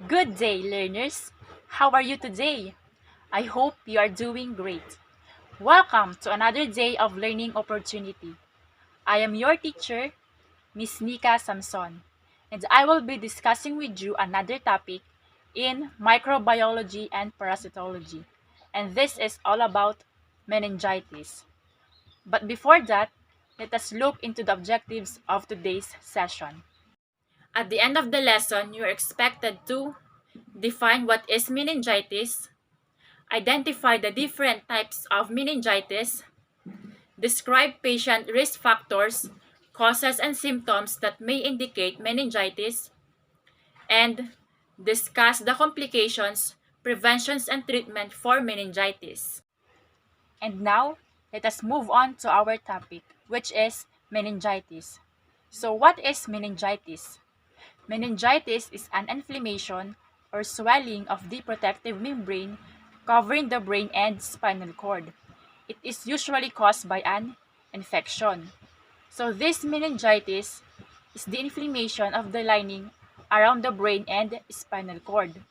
Good day, learners! How are you today? I hope you are doing great. Welcome to another day of learning opportunity. I am your teacher, Miss Nika Samson, and I will be discussing with you another topic in microbiology and parasitology. And this is all about meningitis. But before that, let us look into the objectives of today's session. At the end of the lesson, you are expected to define what is meningitis, identify the different types of meningitis, describe patient risk factors, causes and symptoms that may indicate meningitis, and discuss the complications, preventions, and treatment for meningitis. And now, let us move on to our topic, which is meningitis. So, what is meningitis? Meningitis is an inflammation or swelling of the protective membrane covering the brain and spinal cord. It is usually caused by an infection. So this meningitis is the inflammation of the lining around the brain and spinal cord.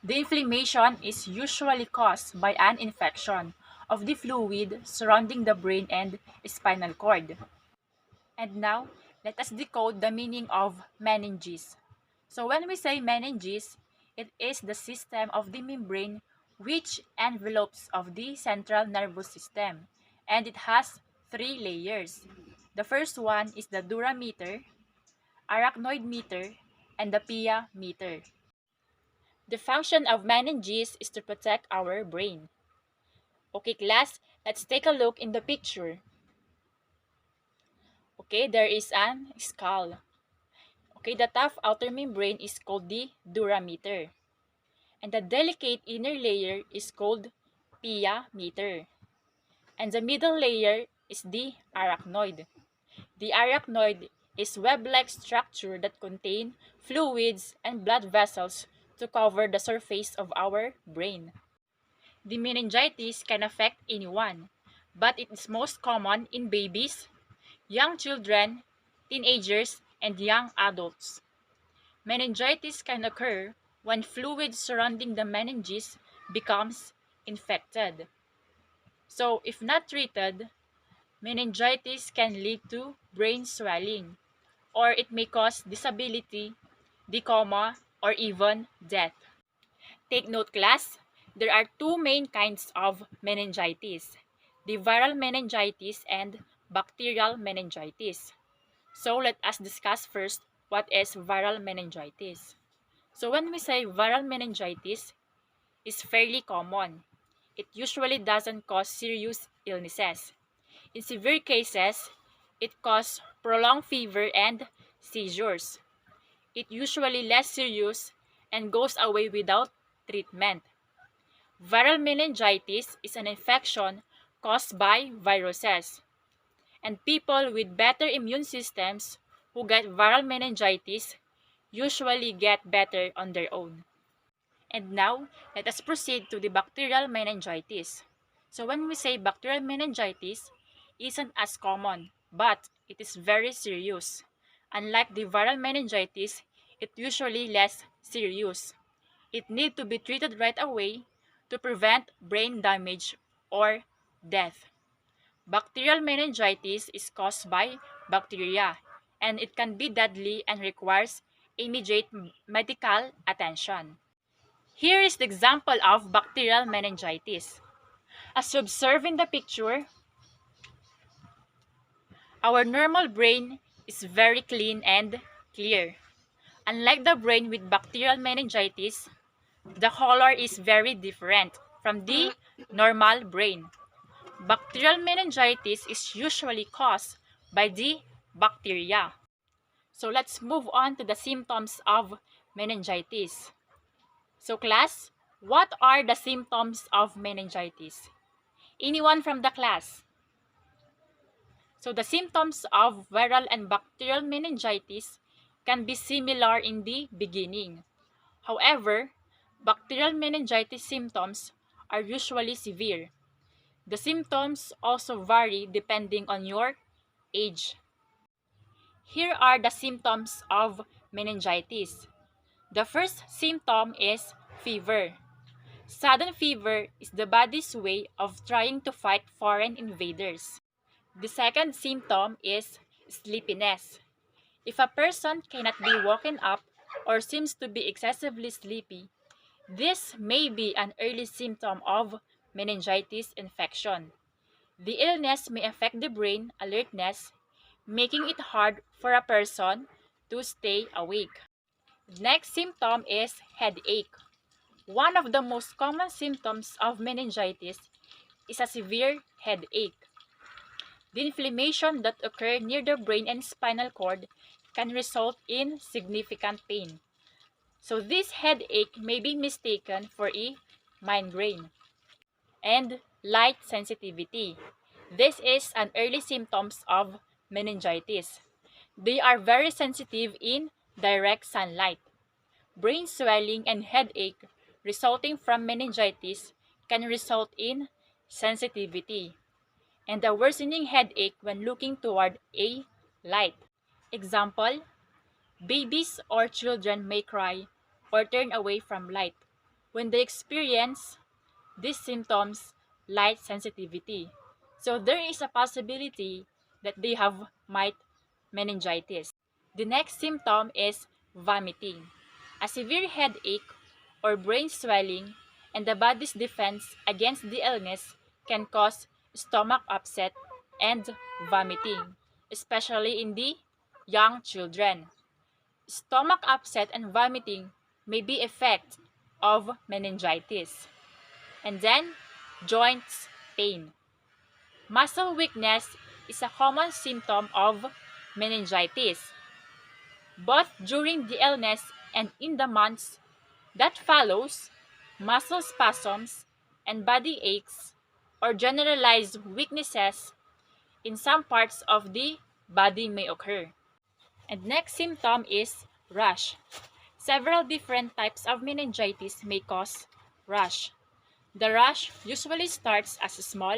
The inflammation is usually caused by an infection of the fluid surrounding the brain and spinal cord. And now, let us decode the meaning of meninges. So when we say meninges, it is the system of the membrane which envelopes of the central nervous system, and it has three layers. The first one is the dura meter, arachnoid meter, and the pia meter. The function of meninges is to protect our brain. Okay, class, let's take a look in the picture. Okay, there is an skull. Okay, the tough outer membrane is called the dura meter, and the delicate inner layer is called pia meter, and the middle layer is the arachnoid. The arachnoid is web-like structure that contain fluids and blood vessels to cover the surface of our brain. The meningitis can affect anyone, but it is most common in babies, young children, teenagers, and young adults. Meningitis can occur when fluid surrounding the meninges becomes infected. So, if not treated, meningitis can lead to brain swelling, or it may cause disability, coma, or even death. Take note, class, there are two main kinds of meningitis, the viral meningitis and bacterial meningitis. So let us discuss first what is viral meningitis. So when we say viral meningitis, it's fairly common. It usually doesn't cause serious illnesses. In severe cases, it causes prolonged fever and seizures. It usually less serious and goes away without treatment. Viral meningitis is an infection caused by viruses, and people with better immune systems who get viral meningitis usually get better on their own. And now, let us proceed to the bacterial meningitis. So when we say bacterial meningitis, isn't as common, but it is very serious. Unlike the viral meningitis, it usually less serious. It needs to be treated right away to prevent brain damage or death. Bacterial meningitis is caused by bacteria, and it can be deadly and requires immediate medical attention. Here is the example of bacterial meningitis. As you observe in the picture, our normal brain is very clean and clear. Unlike the brain with bacterial meningitis, the color is very different from the normal brain. Bacterial meningitis is usually caused by the bacteria. So let's move on to the symptoms of meningitis. So class, what are the symptoms of meningitis? Anyone from the class? So the symptoms of viral and bacterial meningitis can be similar in the beginning. However, bacterial meningitis symptoms are usually severe. The symptoms also vary depending on your age. Here are the symptoms of meningitis. The first symptom is fever. Sudden fever is the body's way of trying to fight foreign invaders. The second symptom is sleepiness. If a person cannot be woken up or seems to be excessively sleepy, this may be an early symptom of meningitis infection. The illness may affect the brain alertness, making it hard for a person to stay awake. Next symptom is headache. One of the most common symptoms of meningitis is a severe headache. The inflammation that occurs near the brain and spinal cord can result in significant pain. So this headache may be mistaken for a migraine. And light sensitivity. This is an early symptoms of meningitis. They are very sensitive in direct sunlight. Brain swelling and headache resulting from meningitis can result in sensitivity and a worsening headache when looking toward a light. Example, babies or children may cry or turn away from light when they experience these symptoms light sensitivity. So there is a possibility that they have meningitis. The next symptom is vomiting. A severe headache or brain swelling and the body's defense against the illness can cause stomach upset and vomiting, especially in the young children. Stomach upset and vomiting may be effect of meningitis. And then, joints pain. Muscle weakness is a common symptom of meningitis, both during the illness and in the months that follows. Muscle spasms and body aches or generalized weaknesses in some parts of the body may occur. And next symptom is rash. Several different types of meningitis may cause rash. The rash usually starts as small,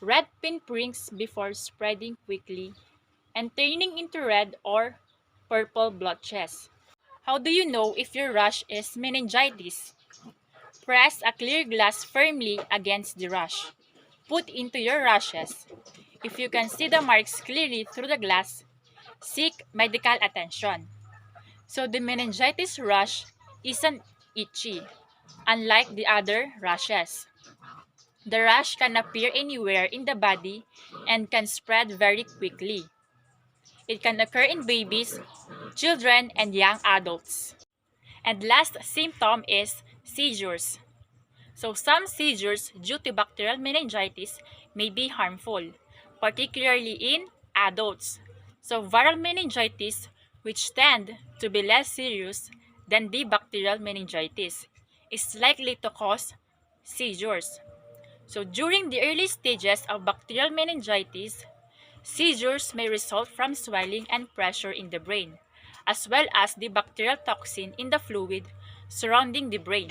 red pinpricks before spreading quickly and turning into red or purple blotches. How do you know if your rash is meningitis? Press a clear glass firmly against the rash. Put into your rashes. If you can see the marks clearly through the glass, seek medical attention. So the meningitis rash isn't itchy, unlike the other rashes. The rash can appear anywhere in the body and can spread very quickly. It can occur in babies, children, and young adults. And last symptom is seizures. So some seizures due to bacterial meningitis may be harmful, particularly in adults. So viral meningitis, which tend to be less serious than the bacterial meningitis, is likely to cause seizures. So during the early stages of bacterial meningitis, seizures may result from swelling and pressure in the brain, as well as the bacterial toxin in the fluid surrounding the brain.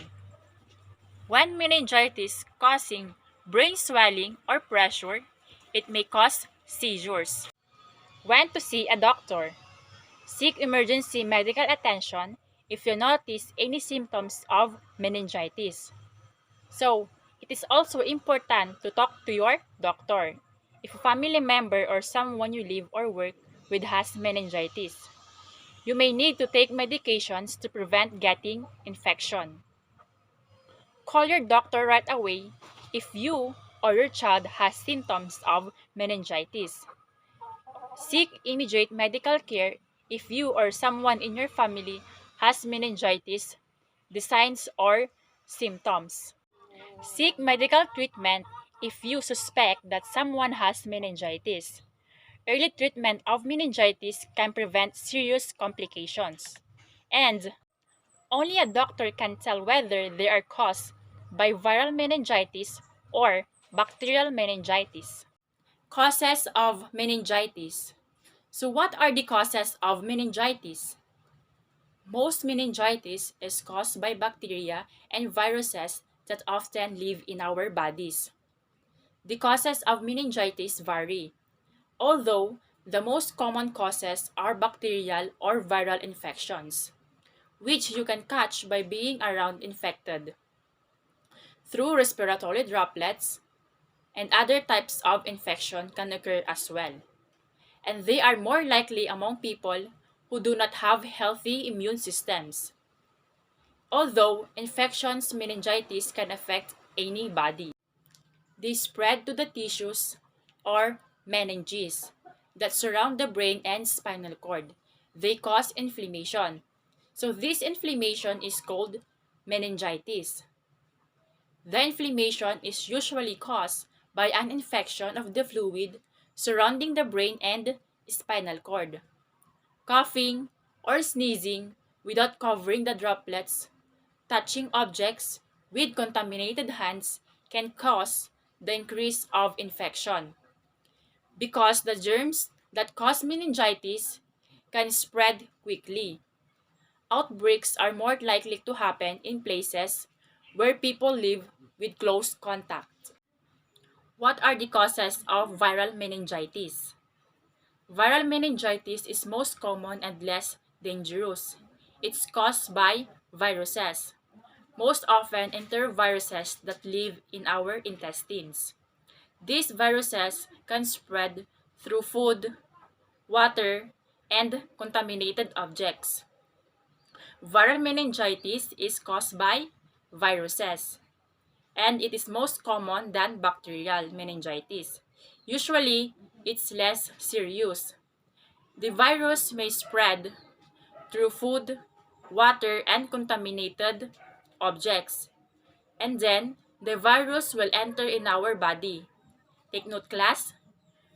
When meningitis causing brain swelling or pressure, it may cause seizures. When to see a doctor? Seek emergency medical attention if you notice any symptoms of meningitis. So, it is also important to talk to your doctor if a family member or someone you live or work with has meningitis. You may need to take medications to prevent getting infection. Call your doctor right away if you or your child has symptoms of meningitis. Seek immediate medical care if you or someone in your family has meningitis, the signs or symptoms. Seek medical treatment if you suspect that someone has meningitis. Early treatment of meningitis can prevent serious complications. And only a doctor can tell whether they are caused by viral meningitis or bacterial meningitis. Causes of meningitis. So what are the causes of meningitis? Most meningitis is caused by bacteria and viruses that often live in our bodies. The causes of meningitis vary, although the most common causes are bacterial or viral infections. which you can catch by being around infected through respiratory droplets, and other types of infection can occur as well. And they are more likely among people who do not have healthy immune systems. Although infections meningitis can affect anybody, they spread to the tissues or meninges that surround the brain and spinal cord. They cause inflammation. So this inflammation is called meningitis. The inflammation is usually caused by an infection of the fluid surrounding the brain and spinal cord. Coughing or sneezing without covering the droplets, touching objects with contaminated hands can cause the increase of infection. Because the germs that cause meningitis can spread quickly. Outbreaks are more likely to happen in places where people live with close contact. What are the causes of viral meningitis? Viral meningitis is most common and less dangerous. It's caused by viruses, most often enteroviruses that live in our intestines. These viruses can spread through food, water, and contaminated objects. Viral meningitis is caused by viruses, and it is most common than bacterial meningitis. Usually, it's less serious. The virus may spread through food, water, and contaminated objects, and then the virus will enter in our body. Take note, class.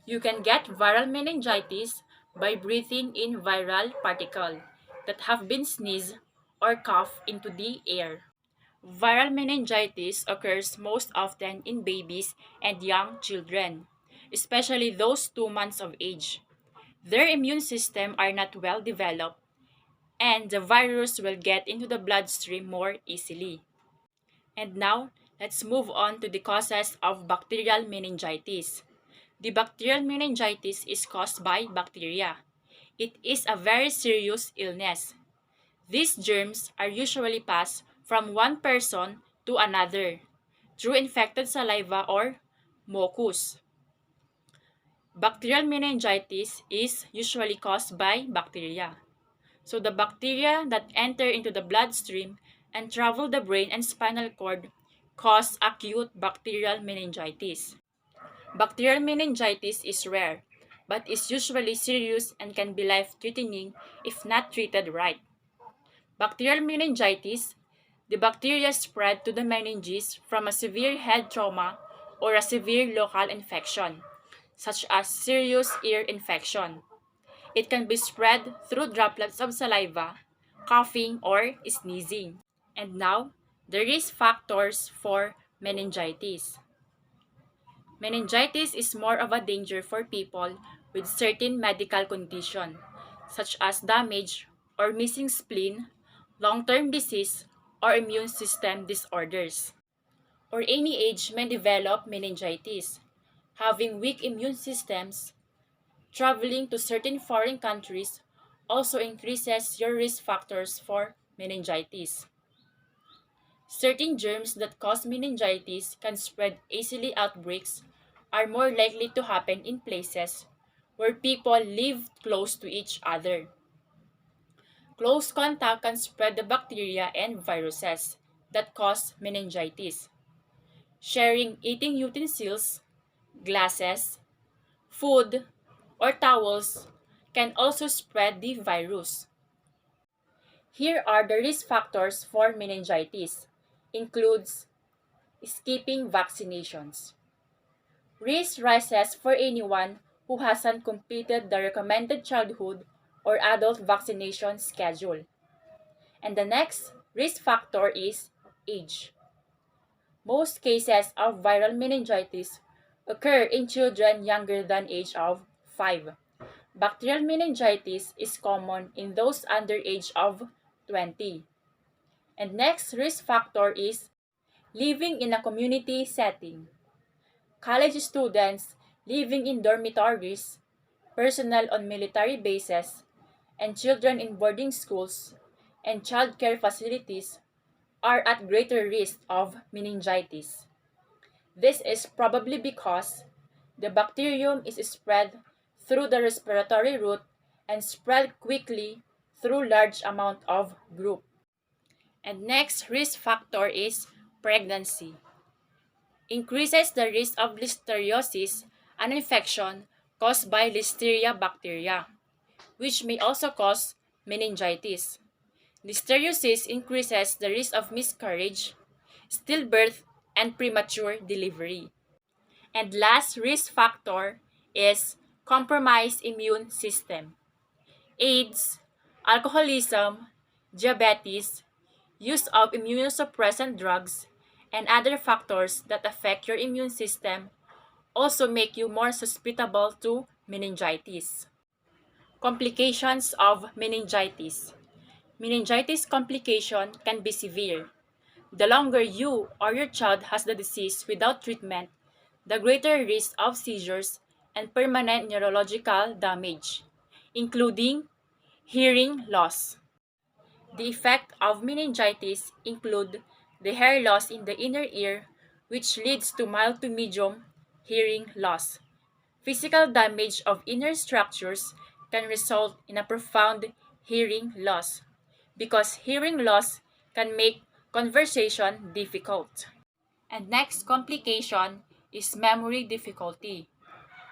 You can get viral meningitis by breathing in viral particles that have been sneezed or coughed into the air. Viral meningitis occurs most often in babies and young children, especially those 2 months of age. Their immune system are not well developed, and the virus will get into the bloodstream more easily. And now, let's move on to the causes of bacterial meningitis. The bacterial meningitis is caused by bacteria. It is a very serious illness. These germs are usually passed from one person to another through infected saliva or mucus. Bacterial meningitis is usually caused by bacteria. So the bacteria that enter into the bloodstream and travel the brain and spinal cord cause acute bacterial meningitis. Bacterial meningitis is rare, but is usually serious and can be life-threatening if not treated right. Bacterial meningitis, the bacteria spread to the meninges from a severe head trauma or a severe local infection, such as serious ear infection. It can be spread through droplets of saliva, coughing, or sneezing. And now, the risk factors for meningitis. Meningitis is more of a danger for people with certain medical condition, such as damage or missing spleen, long-term disease, or immune system disorders. Or any age may develop meningitis. Having weak immune systems, traveling to certain foreign countries also increases your risk factors for meningitis. Certain germs that cause meningitis can spread easily. Outbreaks are more likely to happen in places where people live close to each other. Close contact can spread the bacteria and viruses that cause meningitis. Sharing eating utensils, glasses, food, or towels can also spread the virus. Here are the risk factors for meningitis. Includes skipping vaccinations. Risk rises for anyone who hasn't completed the recommended childhood or adult vaccination schedule. And the next risk factor is age. Most cases of viral meningitis occur in children younger than age of 5. Bacterial meningitis is common in those under age of 20. And next risk factor is living in a community setting. College students living in dormitories, personnel on military bases, and children in boarding schools and childcare facilities are at greater risk of meningitis. This is probably because the bacterium is spread through the respiratory route and spread quickly through large amount of group. And next risk factor is pregnancy. Increases the risk of listeriosis, an infection caused by Listeria bacteria, which may also cause meningitis. Listeriosis increases the risk of miscarriage, stillbirth, and premature delivery. And last risk factor is compromised immune system. AIDS, alcoholism, diabetes, use of immunosuppressant drugs, and other factors that affect your immune system also make you more susceptible to meningitis. Complications of meningitis. Meningitis complication can be severe. The longer you or your child has the disease without treatment, the greater risk of seizures and permanent neurological damage, including hearing loss. The effect of meningitis include the hair loss in the inner ear, which leads to mild to medium hearing loss. Physical damage of inner structures can result in a profound hearing loss, because hearing loss can make conversation difficult. And next complication is memory difficulty.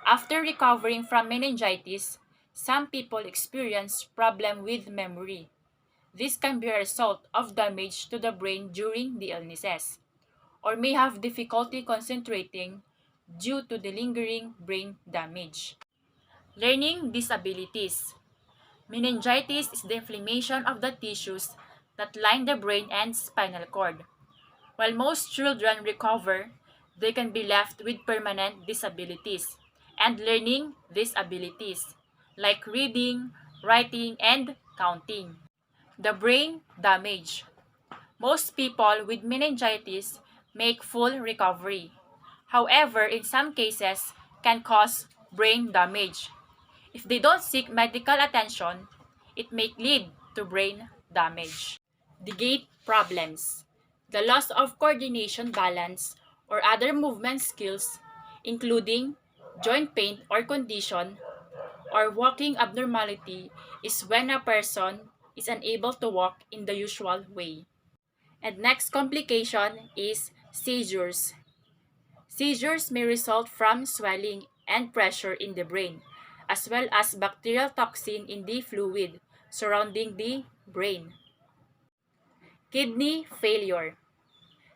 After recovering from meningitis, some people experience problem with memory. This can be a result of damage to the brain during the illnesses, or may have difficulty concentrating due to the lingering brain damage. Learning disabilities. Meningitis is the inflammation of the tissues that line the brain and spinal cord. While most children recover, they can be left with permanent disabilities and learning disabilities, like reading, writing, and counting. The brain damage. Most people with meningitis make full recovery. However, in some cases, can cause brain damage. If they don't seek medical attention, it may lead to brain damage. The gait problems. The loss of coordination balance or other movement skills, including joint pain or condition, or walking abnormality is when a person is unable to walk in the usual way. And next complication is seizures. Seizures may result from swelling and pressure in the brain, as well as bacterial toxin in the fluid surrounding the brain. Kidney failure.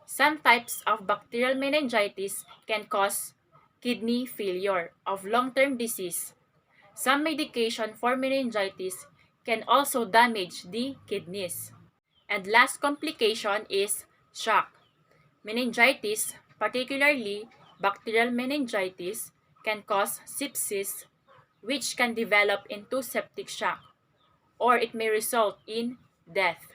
Some types of bacterial meningitis can cause kidney failure of long-term disease. Some medication for meningitis can also damage the kidneys. And last complication is shock. Meningitis, particularly bacterial meningitis, can cause sepsis, which can develop into septic shock, or it may result in death.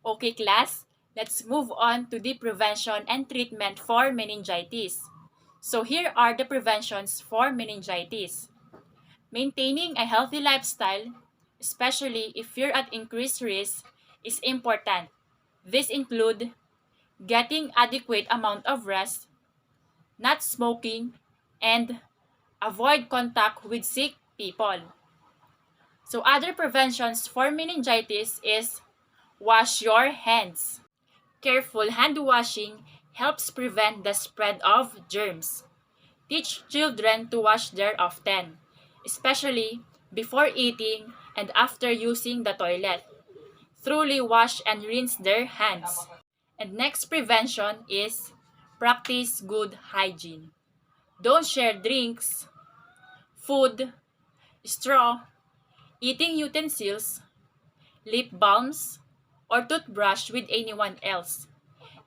Okay, class, let's move on to the prevention and treatment for meningitis. So here are the preventions for meningitis. Maintaining a healthy lifestyle, especially if you're at increased risk, is important. This include getting adequate amount of rest, not smoking, and avoid contact with sick people. So other preventions for meningitis is wash your hands. Careful hand washing helps prevent the spread of germs. Teach children to wash their often, especially before eating and after using the toilet. Thoroughly wash and rinse their hands. And next prevention is practice good hygiene. Don't share drinks, food, straw, eating utensils, lip balms, or toothbrush with anyone else.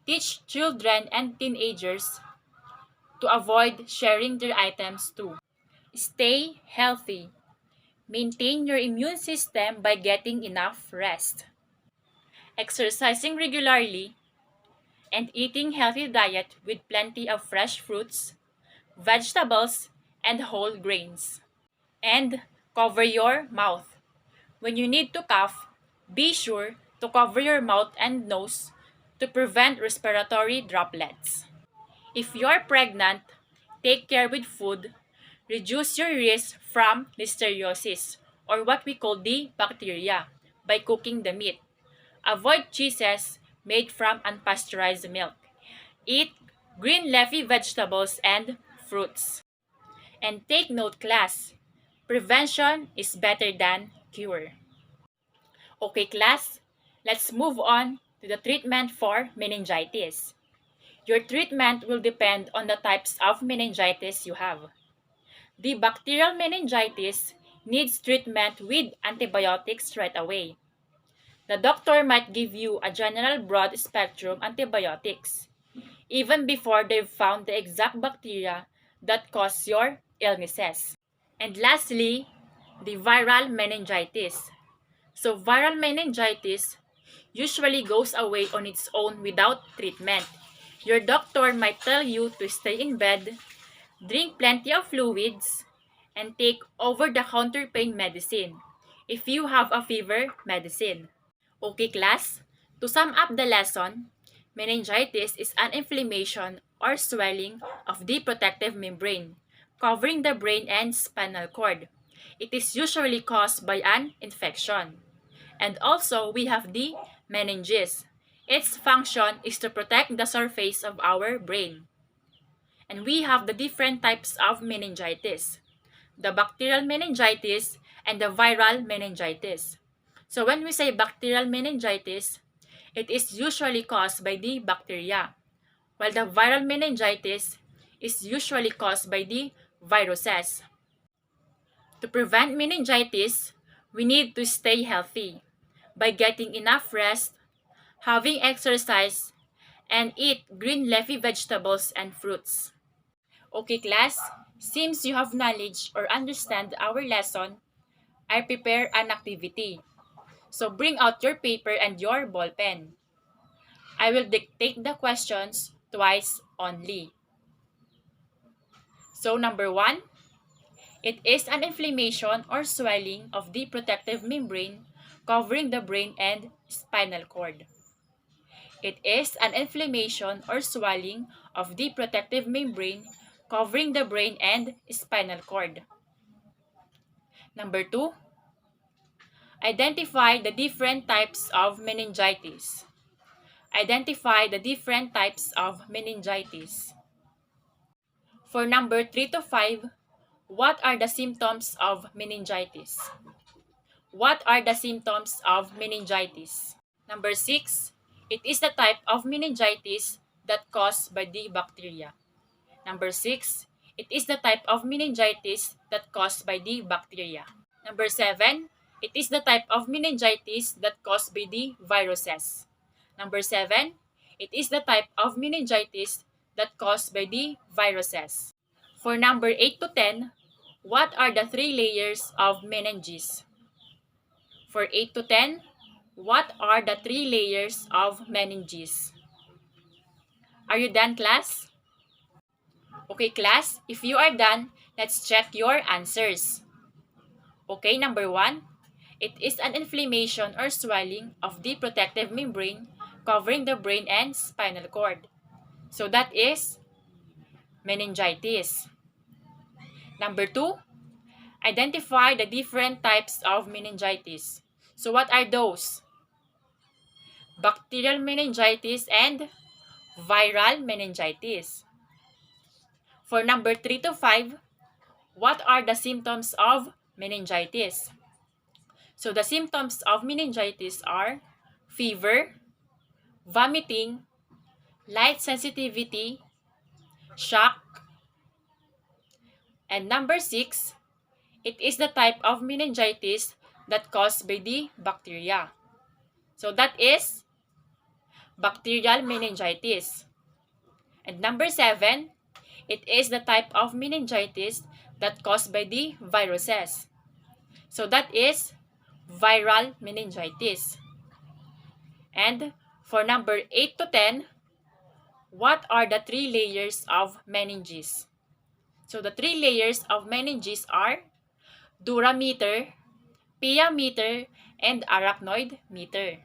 Teach children and teenagers to avoid sharing their items too. Stay healthy. Maintain your immune system by getting enough rest, exercising regularly, and eating healthy diet with plenty of fresh fruits, vegetables, and whole grains. And cover your mouth. When you need to cough, be sure to cover your mouth and nose to prevent respiratory droplets. If you are pregnant, take care with food. Reduce your risk from listeriosis, or what we call the bacteria, by cooking the meat. Avoid cheeses made from unpasteurized milk. Eat green leafy vegetables and fruits. And take note, class, prevention is better than cure. Okay, class, let's move on to the treatment for meningitis. Your treatment will depend on the types of meningitis you have. The bacterial meningitis needs treatment with antibiotics right away. The doctor might give you a general broad spectrum antibiotics, even before they've found the exact bacteria that cause your illnesses. And lastly, the viral meningitis. So viral meningitis usually goes away on its own without treatment. Your doctor might tell you to stay in bed, drink plenty of fluids, and take over-the-counter pain medicine. If you have a fever, medicine. Okay, class? To sum up the lesson, meningitis is an inflammation or swelling of the protective membrane, covering the brain and spinal cord. It is usually caused by an infection. And also, we have the meninges. Its function is to protect the surface of our brain. And we have the different types of meningitis: the bacterial meningitis and the viral meningitis. So when we say bacterial meningitis, it is usually caused by the bacteria, while the viral meningitis is usually caused by the viruses. To prevent meningitis, we need to stay healthy by getting enough rest, having exercise, and eat green leafy vegetables and fruits. Okay, class, since you have knowledge or understand our lesson, I prepare an activity. So bring out your paper and your ball pen. I will dictate the questions twice only. So number 1, it is an inflammation or swelling of the protective membrane covering the brain and spinal cord. It is an inflammation or swelling of the protective membrane covering the brain and spinal cord. Number 2, identify the different types of meningitis. Identify the different types of meningitis. For number 3 to 5, what are the symptoms of meningitis? What are the symptoms of meningitis? Number 6, it is the type of meningitis that caused by the bacteria. Number 6, it is the type of meningitis that caused by the bacteria. Number 7, it is the type of meningitis that caused by the viruses. Number 7, it is the type of meningitis that caused by the viruses. For number 8 to 10, what are the 3 layers of meninges? For 8 to 10, what are the 3 layers of meninges? Are you done, class? Okay, class, if you are done, let's check your answers. Okay, number 1, it is an inflammation or swelling of the protective membrane covering the brain and spinal cord. So that is meningitis. Number 2, identify the different types of meningitis. So what are those? Bacterial meningitis and viral meningitis. For number 3 to 5, what are the symptoms of meningitis? So the symptoms of meningitis are fever, vomiting, light sensitivity, shock, and number 6, it is the type of meningitis that caused by the bacteria. So that is bacterial meningitis. And number 7, it is the type of meningitis that caused by the viruses. So that is viral meningitis. And for number 8 to 10, what are the 3 layers of meninges? So the 3 layers of meninges are durameter, pia meter, and arachnoid meter.